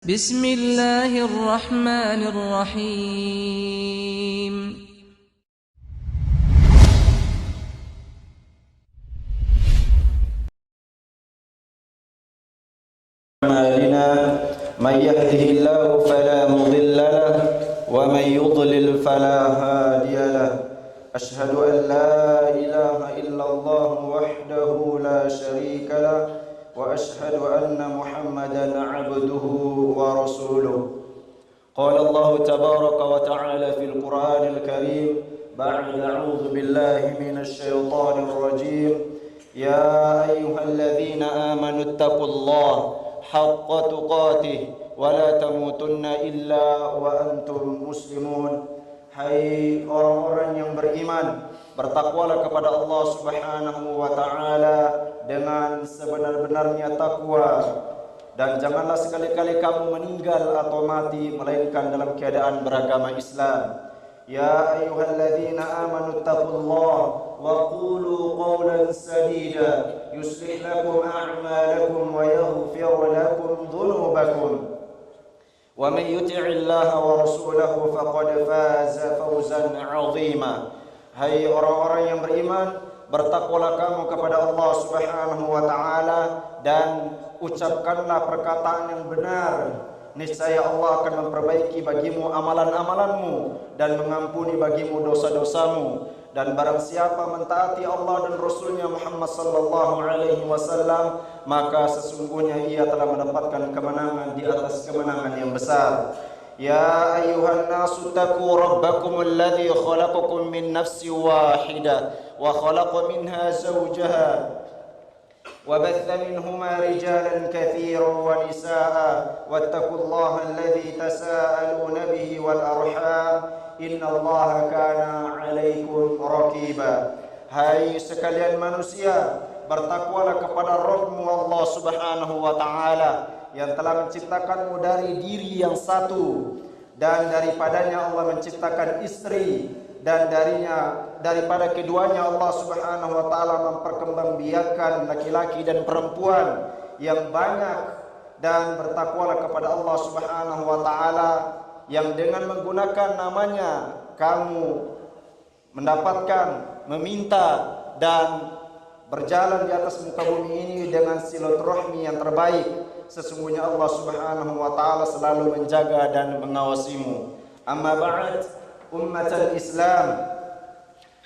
بسم الله الرحمن الرحيم أعمالنا من يهده الله فلا مضل له ومن يضلل فلا هادي له أشهد أن لا إله إلا الله وحده لا شريك له وأشهد أن محمدا عبده ورسوله قال الله تبارك وتعالى في القرآن الكريم بعد أعوذ بالله من الشيطان الرجيم يا أيها الذين آمنوا اتقوا الله حق تقاته ولا تموتن إلا وأنتم مسلمون. Hai orang-orang yang beriman, bertakwalah kepada Allah Subhanahu wa taala dengan sebenar-benarnya takwa, dan janganlah sekali-kali kamu meninggal atau mati melainkan dalam keadaan beragama Islam. Ya ayyuhalladzina amanu taqullaha wa qulu qawlan sadida yuslih lakum a'malakum wa yaghfir lakum dhunubakum wa man yuti'illaha wa rasulahu faqad faza fawzan 'azima. Hai orang-orang yang beriman, bertakwalah kamu kepada Allah Subhanahu wa taala dan ucapkanlah perkataan yang benar. Niscaya Allah akan memperbaiki bagimu amalan-amalanmu dan mengampuni bagimu dosa-dosamu. Dan barang siapa mentaati Allah dan Rasulnya Muhammad sallallahu alaihi wasallam, maka sesungguhnya ia telah mendapatkan kemenangan di atas kemenangan yang besar. Ya ayyuhan nasu taqu rabbakum alladhi khalaqakum min nafsin wahidah wa khalaqa minha zawjaha وبث منهما رجالا كثيرا ونساء واتقوا الله الذي تساءلون به والأرحام إن الله كان عليكم رقيبا. Hai sekalian manusia, bertakwalah kepada Rabbmu Allah Subhanahu wa taala yang telah menciptakanmu dari diri yang satu, dan daripadanya Allah menciptakan istri, dan daripada keduanya Allah Subhanahu wa taala memperkembangbiakkan laki-laki dan perempuan yang banyak. Dan bertakwalah kepada Allah Subhanahu wa taala yang dengan menggunakan namanya kamu mendapatkan, meminta dan berjalan di atas muka bumi ini dengan silaturahmi yang terbaik. Sesungguhnya Allah Subhanahu wa taala selalu menjaga dan mengawasimu. Amma ba'd, ummatul Islam,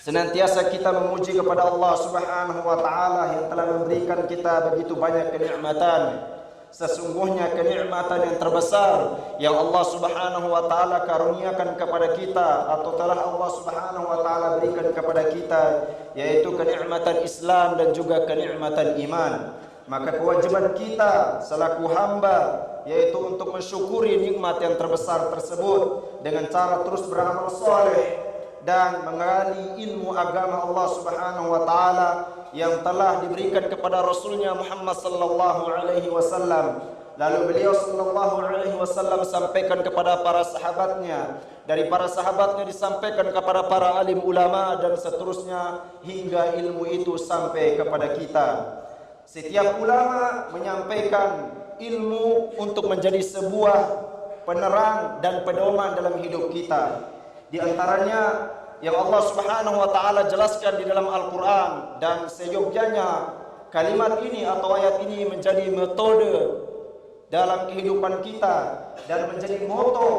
senantiasa kita memuji kepada Allah Subhanahu wa taala yang telah memberikan kita begitu banyak kenikmatan. Sesungguhnya kenikmatan yang terbesar yang Allah Subhanahu wa taala karuniakan kepada kita atau telah Allah Subhanahu wa taala berikan kepada kita, yaitu kenikmatan Islam dan juga kenikmatan iman. Maka kewajiban kita selaku hamba yaitu untuk mensyukuri nikmat yang terbesar tersebut dengan cara terus beramal saleh dan menggali ilmu agama Allah Subhanahu wa taala yang telah diberikan kepada Rasulnya Muhammad sallallahu alaihi wasallam. Lalu beliau sallallahu alaihi wasallam sampaikan kepada para sahabatnya, dari para sahabatnya disampaikan kepada para alim ulama, dan seterusnya hingga ilmu itu sampai kepada kita. Setiap ulama menyampaikan ilmu untuk menjadi sebuah penerang dan pedoman dalam hidup kita. Di antaranya yang Allah Subhanahu wa taala jelaskan di dalam Al-Qur'an, dan seyogyanya kalimat ini atau ayat ini menjadi metode dalam kehidupan kita dan menjadi moto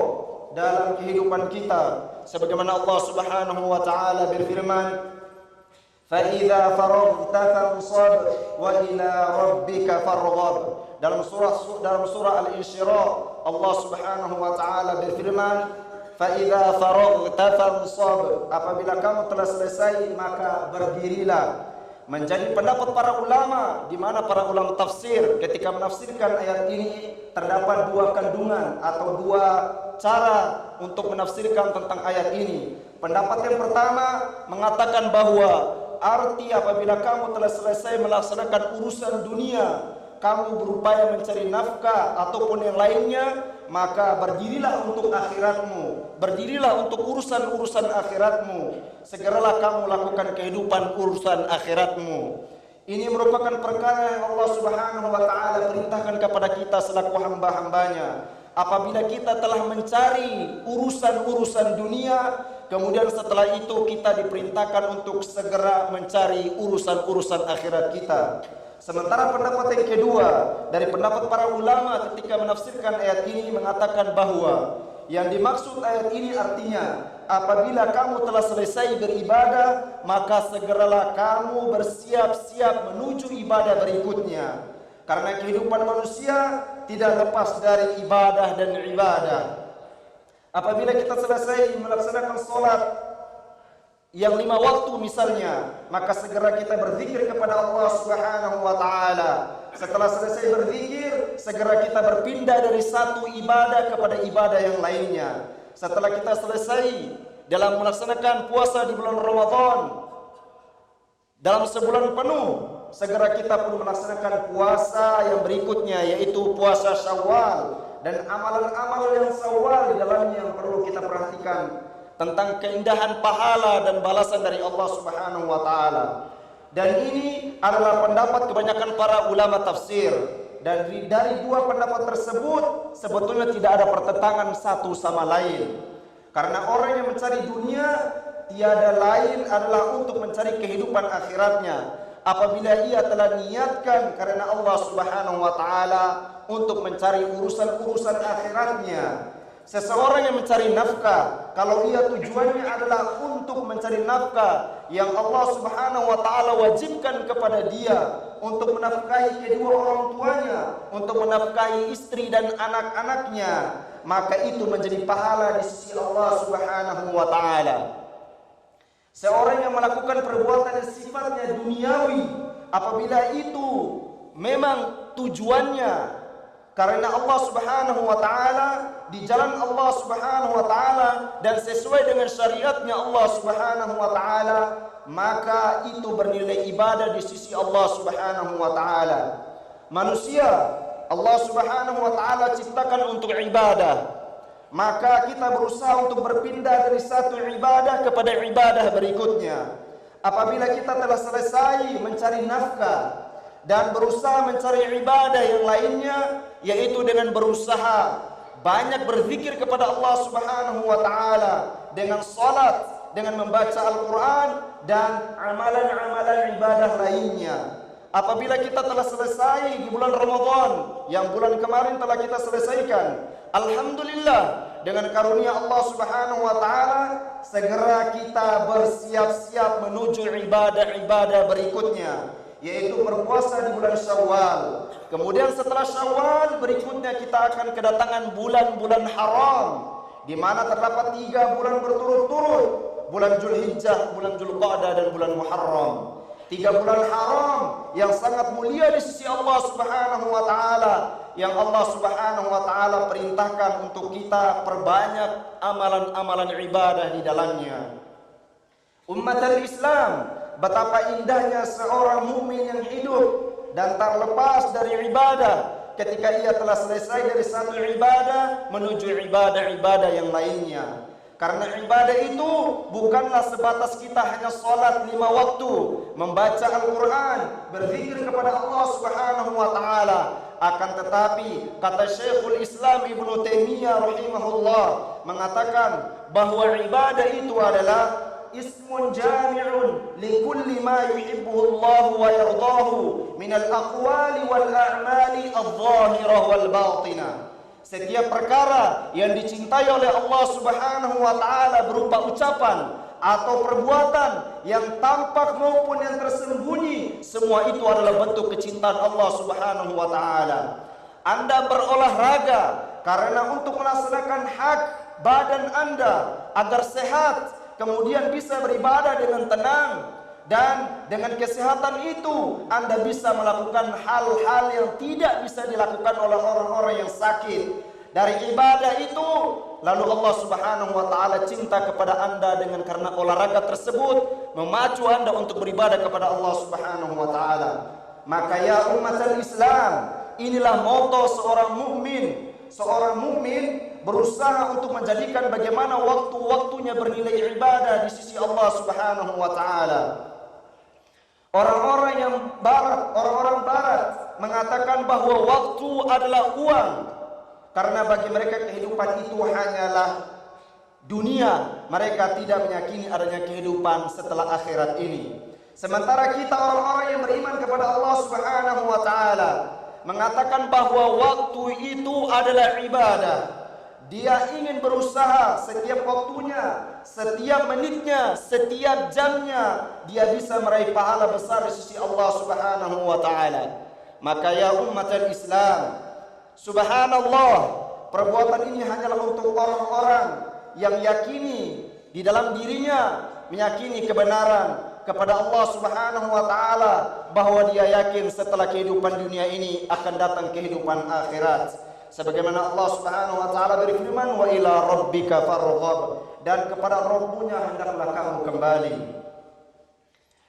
dalam kehidupan kita. Sebagaimana Allah Subhanahu wa taala berfirman, فَإِذَا فَرَغْتَ فَانصَبْ وَإِلَى رَبِّكَ فَارْغَب. Dalam surah Al-Insyirah Allah Subhanahu wa taala berfirman, فَإِذَا فَرَغْتَ فَانصَبْ, apabila kamu telah selesai maka berdirilah. Menjadi pendapat para ulama, di mana para ulama tafsir ketika menafsirkan ayat ini terdapat dua kandungan atau dua cara untuk menafsirkan tentang ayat ini. Pendapat yang pertama mengatakan bahwa arti apabila kamu telah selesai melaksanakan urusan dunia, kamu berupaya mencari nafkah ataupun yang lainnya, maka berdirilah untuk akhiratmu, berdirilah untuk urusan-urusan akhiratmu. Segeralah kamu lakukan kehidupan urusan akhiratmu. Ini merupakan perkara yang Allah Subhanahu wa taala perintahkan kepada kita selaku hamba-hambanya. apabila kita telah mencari urusan-urusan dunia, kemudian setelah itu kita diperintahkan untuk segera mencari urusan-urusan akhirat kita. Sementara pendapat yang kedua dari pendapat para ulama ketika menafsirkan ayat ini mengatakan bahwa yang dimaksud ayat ini artinya apabila kamu telah selesai beribadah, maka segeralah kamu bersiap-siap menuju ibadah berikutnya. Karena kehidupan manusia tidak lepas dari ibadah dan ibadah. Apabila kita selesai melaksanakan sholat yang 5 waktu misalnya, maka segera kita berzikir kepada Allah Subhanahu wa taala. Setelah selesai berzikir, segera kita berpindah dari satu ibadah kepada ibadah yang lainnya. Setelah kita selesai dalam melaksanakan puasa di bulan Ramadan dalam sebulan penuh, segera kita pun melaksanakan puasa yang berikutnya, yaitu puasa Syawal. Dan amalan-amalan yang Syawal di dalamnya yang perlu kita perhatikan tentang keindahan pahala dan balasan dari Allah Subhanahu wa taala. Dan ini adalah pendapat kebanyakan para ulama tafsir. Dan dari dua pendapat tersebut sebetulnya tidak ada pertentangan satu sama lain. Karena orang yang mencari dunia tiada lain adalah untuk mencari kehidupan akhiratnya. Apabila ia telah niatkan karena Allah Subhanahu wa taala untuk mencari urusan-urusan akhiratnya. Seseorang yang mencari nafkah, kalau ia tujuannya adalah untuk mencari nafkah yang Allah Subhanahu wa taala wajibkan kepada dia untuk menafkahi kedua orang tuanya, untuk menafkahi istri dan anak-anaknya, maka itu menjadi pahala di sisi Allah Subhanahu wa taala. Seorang yang melakukan perbuatan yang sifatnya duniawi, apabila itu memang tujuannya karena Allah Subhanahu wa taala, di jalan Allah Subhanahu wa taala dan sesuai dengan syariatnya Allah Subhanahu wa taala, maka itu bernilai ibadah di sisi Allah Subhanahu wa taala. Manusia Allah Subhanahu wa taala ciptakan untuk ibadah. Maka kita berusaha untuk berpindah dari satu ibadah kepada ibadah berikutnya. Apabila kita telah selesai mencari nafkah dan berusaha mencari ibadah yang lainnya, yaitu dengan berusaha banyak berzikir kepada Allah Subhanahu wa taala dengan salat, dengan membaca Al-Qur'an dan amalan-amalan ibadah lainnya. Apabila kita telah selesai di bulan Ramadan yang bulan kemarin telah kita selesaikan, alhamdulillah, dengan karunia Allah Subhanahu wa taala segera kita bersiap-siap menuju ibadah-ibadah berikutnya, yaitu berpuasa di bulan Syawal. Kemudian setelah Syawal berikutnya kita akan kedatangan bulan-bulan haram, di mana terdapat 3 bulan berturut-turut, bulan Dzulhijjah, bulan Dzulqa'dah dan bulan Muharram. 3 bulan haram yang sangat mulia di sisi Allah Subhanahu wa taala, yang Allah Subhanahu wa taala perintahkan untuk kita perbanyak amalan-amalan ibadah di dalamnya. Umatul Islam, betapa indahnya seorang mukmin yang hidup dan tak lepas dari ibadah ketika ia telah selesai dari satu ibadah menuju ibadah-ibadah yang lainnya. Karena ibadah itu bukanlah sebatas kita hanya sholat 5 waktu, membaca Al-Quran, berzikir kepada Allah Subhanahu wa taala. Akan tetapi kata Syekhul Islam Ibnu Taimiyah rahimahullah mengatakan bahwa ibadah itu adalah ismun jami'un likulli ma yuhibbuhu Allah wa yardahu min al-aqwali wal a'mali adh-dhahirah wal batinah. Setiap perkara yang dicintai oleh Allah Subhanahu wa taala berupa ucapan atau perbuatan yang tampak maupun yang tersembunyi, semua itu adalah bentuk kecintaan Allah Subhanahu wa taala. Anda berolahraga karena untuk melaksanakan hak badan Anda agar sehat, kemudian bisa beribadah dengan tenang, dan dengan kesehatan itu Anda bisa melakukan hal-hal yang tidak bisa dilakukan oleh orang-orang yang sakit. Dari ibadah itu lalu Allah Subhanahu wa taala cinta kepada Anda dengan karena olahraga tersebut memacu Anda untuk beribadah kepada Allah Subhanahu wa taala. Maka ya umatul Islam, inilah moto seorang mukmin. Seorang mukmin berusaha untuk menjadikan bagaimana waktu-waktunya bernilai ibadah di sisi Allah Subhanahu wa taala. Orang-orang barat mengatakan bahwa waktu adalah uang. Karena bagi mereka kehidupan itu hanyalah dunia. Mereka tidak meyakini adanya kehidupan setelah akhirat ini. Sementara kita orang-orang yang beriman kepada Allah Subhanahu wa taala mengatakan bahwa waktu itu adalah ibadah. Dia ingin berusaha setiap waktunya, setiap menitnya, setiap jamnya, dia bisa meraih pahala besar di sisi Allah Subhanahu wa taala. Maka ya umatul Islam, subhanallah, perbuatan ini hanyalah untuk orang-orang yang yakini di dalam dirinya, meyakini kebenaran kepada Allah Subhanahu wa taala, bahwa dia yakin setelah kehidupan dunia ini akan datang kehidupan akhirat. Sebagaimana Allah Subhanahu wa taala berfirman, wa ila rabbika farghab, dan kepada Rabbnya hendaklah kamu kembali.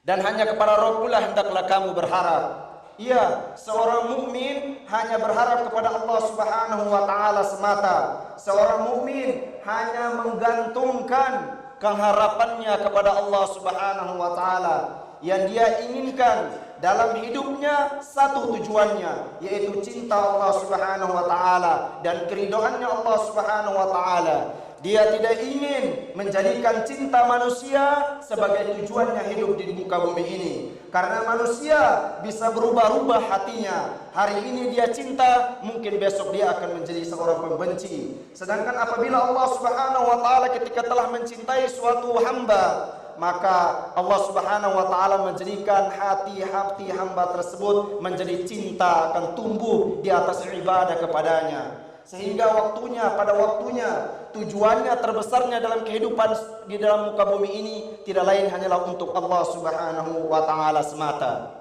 Dan hanya kepada Rabbnya hendaklah kamu berharap. Iya, seorang mukmin hanya berharap kepada Allah Subhanahu wa taala semata. Seorang mukmin hanya menggantungkan keharapannya kepada Allah Subhanahu wa taala. Yang dia inginkan dalam hidupnya satu tujuannya, yaitu cinta Allah Subhanahu wa taala dan keridhaannya Allah Subhanahu wa taala. Dia tidak ingin menjadikan cinta manusia sebagai tujuannya hidup di muka bumi ini. Karena manusia bisa berubah-ubah hatinya. Hari ini dia cinta, mungkin besok dia akan menjadi seorang pembenci. Sedangkan apabila Allah Subhanahu wa taala ketika telah mencintai suatu hamba, maka Allah Subhanahu wa taala menjadikan hati-hati hamba tersebut menjadi cinta, akan tumbuh di atas ibadah kepadanya. Sehingga pada waktunya tujuannya terbesarnya dalam kehidupan di dalam muka bumi ini tidak lain hanyalah untuk Allah Subhanahu wa taala semata.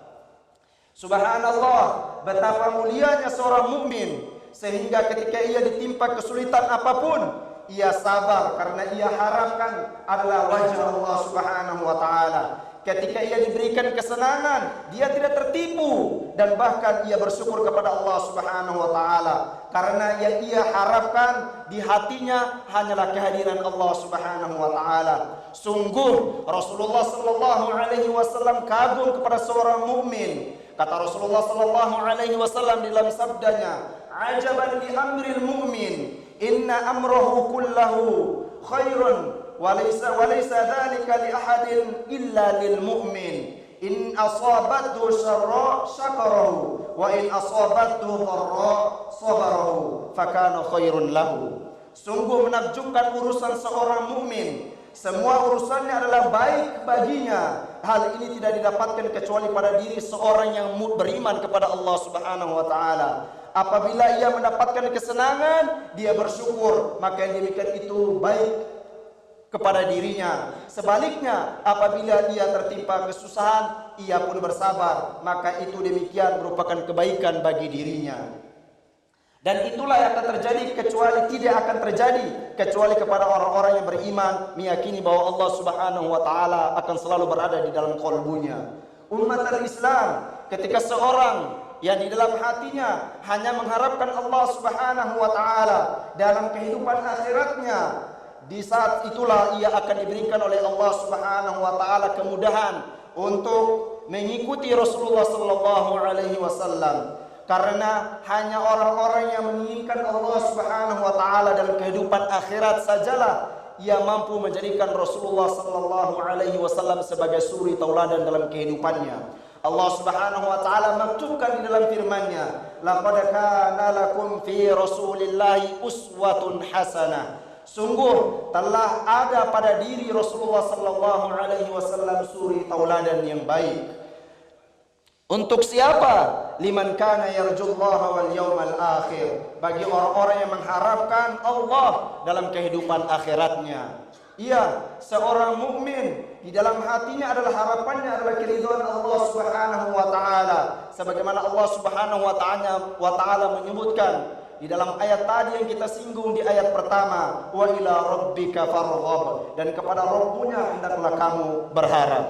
Subhanallah, betapa mulianya seorang mukmin, sehingga ketika ia ditimpa kesulitan apapun, ia sabar karena ia harapkan adalah wajah Allah Subhanahu wa taala. Ketika ia diberikan kesenangan, dia tidak tertipu dan bahkan ia bersyukur kepada Allah Subhanahu wa taala karena yang ia harapkan di hatinya hanyalah kehadiran Allah Subhanahu wa taala. Sungguh Rasulullah sallallahu alaihi wasallam kagum kepada seorang mukmin. Kata Rasulullah sallallahu alaihi wasallam dalam sabdanya, "Ajaban li amril mu'min, inna amrahu kullahu khairun walaysa dhalika li ahadin illa lil mu'min. In asabathu syarra syakarahu wa in asabathu dharra sabarahu fakana khairun lahu." Sungguh menakjubkan urusan seorang mukmin. Semua urusannya adalah baik baginya. Hal ini tidak didapatkan kecuali pada diri seorang yang beriman kepada Allah Subhanahu wa taala. Apabila ia mendapatkan kesenangan, dia bersyukur, maka yang demikian itu baik kepada dirinya. Sebaliknya, apabila ia tertimpa kesusahan, ia pun bersabar, maka itu demikian merupakan kebaikan bagi dirinya. Dan itulah yang akan terjadi tidak akan terjadi kecuali kepada orang-orang yang beriman, meyakini bahwa Allah Subhanahu wa taala akan selalu berada di dalam qalbunya. Umat Islam, ketika seorang yang di dalam hatinya hanya mengharapkan Allah Subhanahu wa taala dalam kehidupan akhiratnya, di saat itulah ia akan diberikan oleh Allah Subhanahu wa taala kemudahan untuk mengikuti Rasulullah sallallahu alaihi wasallam. Karena hanya orang-orang yang menginginkan Allah Subhanahu wa taala dalam kehidupan akhirat sajalah ia mampu menjadikan Rasulullah sallallahu alaihi wasallam sebagai suri tauladan dalam kehidupannya. Allah Subhanahu wa taala maktubkan di dalam firman-Nya, "Laqad kana lakum fi Rasulillahi uswatun hasanah." Sungguh telah ada pada diri Rasulullah sallallahu alaihi wasallam suri tauladan yang baik. Untuk siapa? Liman kana yarjullaha wal yawmal akhir. Bagi orang-orang yang mengharapkan Allah dalam kehidupan akhiratnya. Iya, seorang mukmin di dalam hatinya adalah harapannya adalah keridhaan Allah Subhanahu wa taala. Sebagaimana Allah Subhanahu wa taala menyebutkan di dalam ayat tadi yang kita singgung di ayat pertama, wa ila rabbika farghab, dan kepada Rabbnya hendaklah kamu berharap.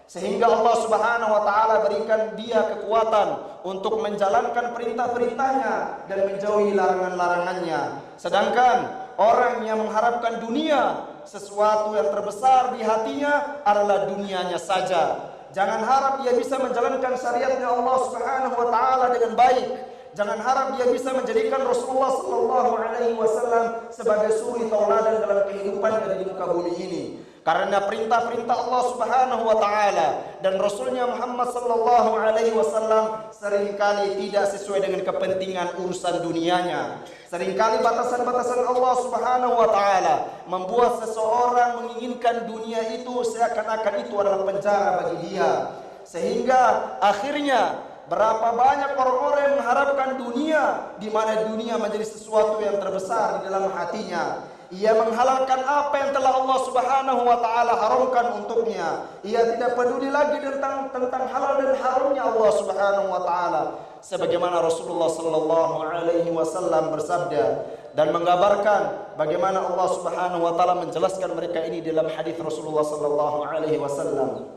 Sehingga Allah Subhanahu wa taala berikan dia kekuatan untuk menjalankan perintah-perintahnya dan menjauhi larangan-larangannya. Sedangkan orang yang mengharapkan dunia, sesuatu yang terbesar di hatinya adalah dunianya saja. Jangan harap dia bisa menjalankan syariatnya Allah Subhanahu wa taala dengan baik. Jangan harap dia bisa menjadikan Rasulullah sallallahu alaihi wasallam sebagai suri tauladan dalam kehidupannya di muka bumi ini. Karena perintah-perintah Allah Subhanahu wa taala dan Rasulnya Muhammad sallallahu alaihi wasallam seringkali tidak sesuai dengan kepentingan urusan dunianya. Seringkali batasan-batasan Allah Subhanahu wa taala membuat seseorang menginginkan dunia itu seakan-akan itu adalah penjara bagi dia. Sehingga akhirnya berapa banyak orang-orang yang mengharapkan dunia, di mana dunia menjadi sesuatu yang terbesar di dalam hatinya. Ia menghalalkan apa yang telah Allah Subhanahu wa taala haramkan untuknya. Ia tidak peduli lagi tentang halal dan haramnya Allah Subhanahu wa taala. Sebagaimana Rasulullah sallallahu alaihi wasallam bersabda dan menggambarkan bagaimana Allah Subhanahu wa taala menjelaskan mereka ini dalam hadis Rasulullah sallallahu alaihi wasallam.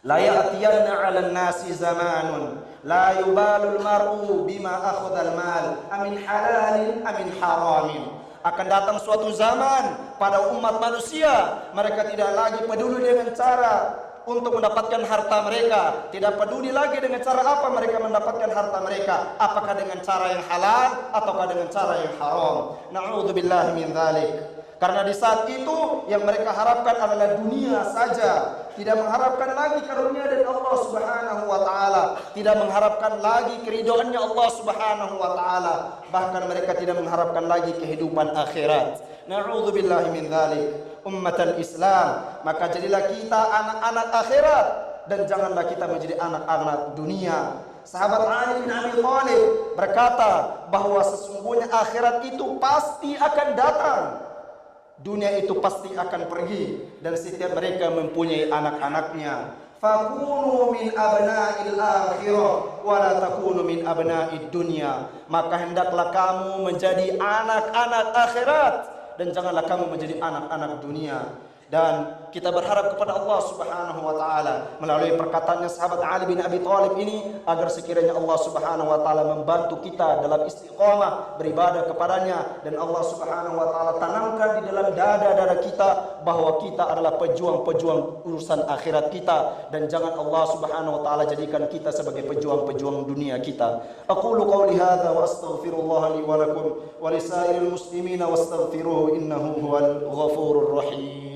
La ya'tiyanna 'alan nasi zamanun la yubalul mar'u bima akhadha al-mal amin halalin amin haramin. Akan datang suatu zaman pada umat manusia, mereka tidak lagi peduli dengan cara untuk mendapatkan harta mereka, tidak peduli lagi dengan cara apa mereka mendapatkan harta mereka, apakah dengan cara yang halal ataukah dengan cara yang haram. Na'udzubillahi min dzalik. Karena di saat itu yang mereka harapkan adalah dunia saja, tidak mengharapkan lagi karunia dari Allah Subhanahu wa taala, tidak mengharapkan lagi keridhaannya Allah Subhanahu wa taala, bahkan mereka tidak mengharapkan lagi kehidupan akhirat. Na'udzubillahi min dzalik. Ummatal Islam, maka jadilah kita anak-anak akhirat dan janganlah kita menjadi anak-anak dunia. Sahabat Ali bin Abi Thalib berkata bahwa sesungguhnya akhirat itu pasti akan datang. Dunia itu pasti akan pergi dan setiap mereka mempunyai anak-anaknya. Fakunu min abna'il akhirah wa la takunu min abna'id dunya. Maka hendaklah kamu menjadi anak-anak akhirat dan janganlah kamu menjadi anak-anak dunia. Dan kita berharap kepada Allah Subhanahu wa taala melalui perkataannya sahabat Ali bin Abi Thalib ini agar sekiranya Allah Subhanahu wa taala membantu kita dalam istiqamah beribadah kepadanya dan Allah Subhanahu wa taala tanamkan di dalam dada-dada kita bahwa kita adalah pejuang-pejuang urusan akhirat kita dan jangan Allah Subhanahu wa taala jadikan kita sebagai pejuang-pejuang dunia kita. Aqulu qouli hadza wa astaghfirullah li wa lakum wa lisairil muslimina wastaghfiruhu innahu huwal ghafurur rahim.